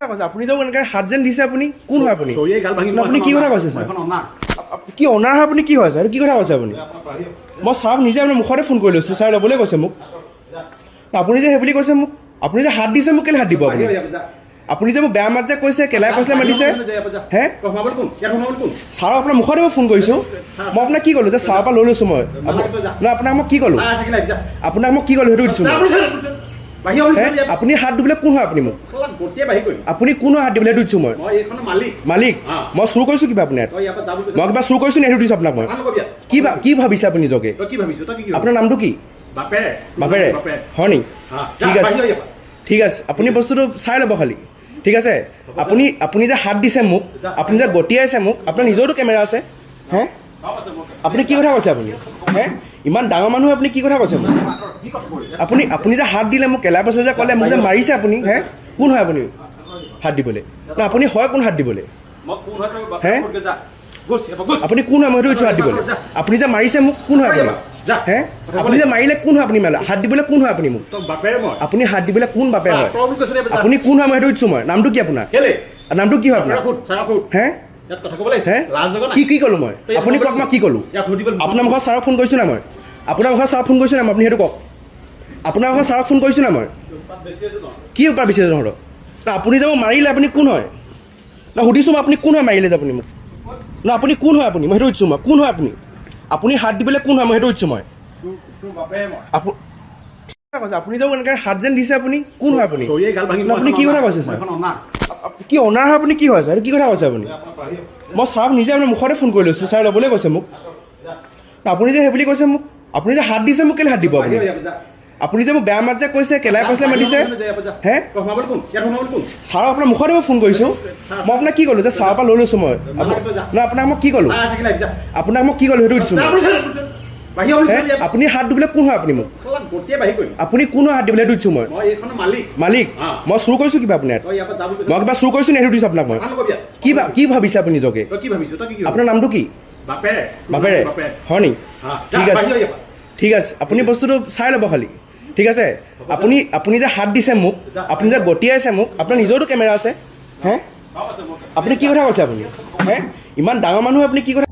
আপুনি যে এনেকৈ হাত যেন দিছে আপুনি কোন হয় আপুনি আপুনি কি কথা কৈছে ছাৰ কি অনাৰ হয় আপুনি কি হয় ছাৰ কি কথা কৈছে আপুনি মই ছাৰক নিজে আপোনাৰ মুখতে ফোন কৰি লৈছোঁ ছাৰ ল'বলৈ কৈছে মোক আপুনি যে সেই বুলি কৈছে মোক আপুনি যে হাত দিছে মোক কেলৈ হাত দিব আপুনি আপুনি যে মোক বেয়া মাত যে কৈছে কেলাই কৈছিলে মাতিছে হে ছাৰক আপোনাৰ মুখতে মই ফোন কৰিছোঁ মই আপোনাক কি ক'লোঁ যে ছাৰৰ পৰা লৈ লৈছোঁ মই নহয় আপোনাক মই কি ক'লোঁ আপোনাক মই কি ক'লোঁ সেইটো দিছোঁ আপুনি হাত দিবলৈ কোন হয় আপুনি মোক আপুনি কোন হয় হাত দিবলৈ সেইটো দিছোঁ মই মালিক মই চুৰ কৰিছোঁ কিবা আপোনাৰ মই কিবা চুৰ কৰিছোঁ নি সেইটো দিছোঁ আপোনাক মই কি ভাবিছে আপুনি নিজকে আপোনাৰ নামটো কি বাপেৰে হয় নি ঠিক আছে আপুনি বস্তুটো চাই ল'ব খালি ঠিক আছে আপুনি যে হাত দিছে মোক আপুনি যে গতিয়াইছে মোক আপোনাৰ নিজৰতো কেমেৰা আছে হে আপুনি কি কথা কৈছে আপুনি হে ইমান ডাঙৰ মানুহ আপুনি কি কথা কৈছে মোক আপুনি যে হাত দিলে মোক কেলাই পাছত যে ক'লে মোক যে মাৰিছে আপুনি হে কোন হয় আপুনি হাত দিবলৈ না আপুনি হয় কোন হাত দিবলৈ হে আপুনি কোন হয় মই সেইটো হাত দিবলৈ আপুনি যে মাৰিছে মোক কোন হয় আপুনি হে আপুনি যে মাৰিলে কোন হয় আপুনি মাৰিলে হাত দিবলৈ কোন হয় আপুনি মোক আপুনি হাত দিবলৈ কোন বাপে হয় আপুনি কোন হয় মই সেইটো দিছোঁ মই নামটো কি আপোনাৰ নামটো কি হয় আপোনাৰ হে কি ক'লোঁ মই আপুনি কওক মই কি ক'লোঁ আপোনাৰ মুখত ছাৰক ফোন কৰিছোঁ না মই আপোনাৰ মুখত ছাৰক ফোন কৰিছোঁ না মই আপুনি সেইটো কওক আপোনাৰ মুখত ছাৰক ফোন কৰিছোঁ না মই কি উপায় বিচাৰিছে তহঁতক না আপুনি যে মোক মাৰিলে আপুনি কোন হয় না সুধিছোঁ মই আপুনি কোন হয় মাৰিলে যে আপুনি মোক না আপুনি কোন হয় আপুনি মই সেইটো দিছোঁ মই কোন হয় আপুনি হাত দিবলৈ কোন হয় মই সেইটো দিছোঁ মই আপুনি যে এনেকৈ হাত যেন দিছে আপুনি কোন হয় আপুনি আপুনি কি কথা কৈছে ছাৰ কি অনাৰ হয় আপুনি কি হয় ছাৰ কি কথা কৈছে আপুনি মই ছাৰক নিজে আপোনাৰ মুখতে ফোন কৰি লৈছোঁ ছাৰ ল'বলৈ কৈছে মোক আপুনি যে সেই বুলি কৈছে মোক আপুনি যে হাত দিছে মোক কেলৈ হাত দিব আপুনি যে মোক বেয়া মাত যে কৈছে কেলাই কৈছিলে মাতিছে হে ছাৰক আপোনাৰ মুখতে মই ফোন কৰিছোঁ মই আপোনাক কি ক'লোঁ যে ছাৰৰ পৰা লৈ লৈছোঁ মই নহয় আপোনাক মই কি ক'লোঁ সেইটো দিছোঁ আপুনি হাত দিবলৈ কোন হয় আপুনি মোক আপুনি কোন হয় হাত দিবলৈ সেইটো দিছোঁ মই মালিক মই চুৰ কৰিছোঁ কিবা আপোনাৰ মই কিবা চুৰ কৰিছোঁ নি সেইটো দিছোঁ আপোনাক মই কি ভাবিছে আপুনি নিজকে আপোনাৰ নামটো কি বাপেৰে হয় নি ঠিক আছে আপুনি বস্তুটো চাই ল'ব খালি ঠিক আছে আপুনি যে হাত দিছে মোক আপুনি যে গতিয়াইছে মোক আপোনাৰ নিজৰতো কেমেৰা আছে হে আপুনি কি কথা কৈছে আপুনি হে ইমান ডাঙৰ মানুহ আপুনি কি কথা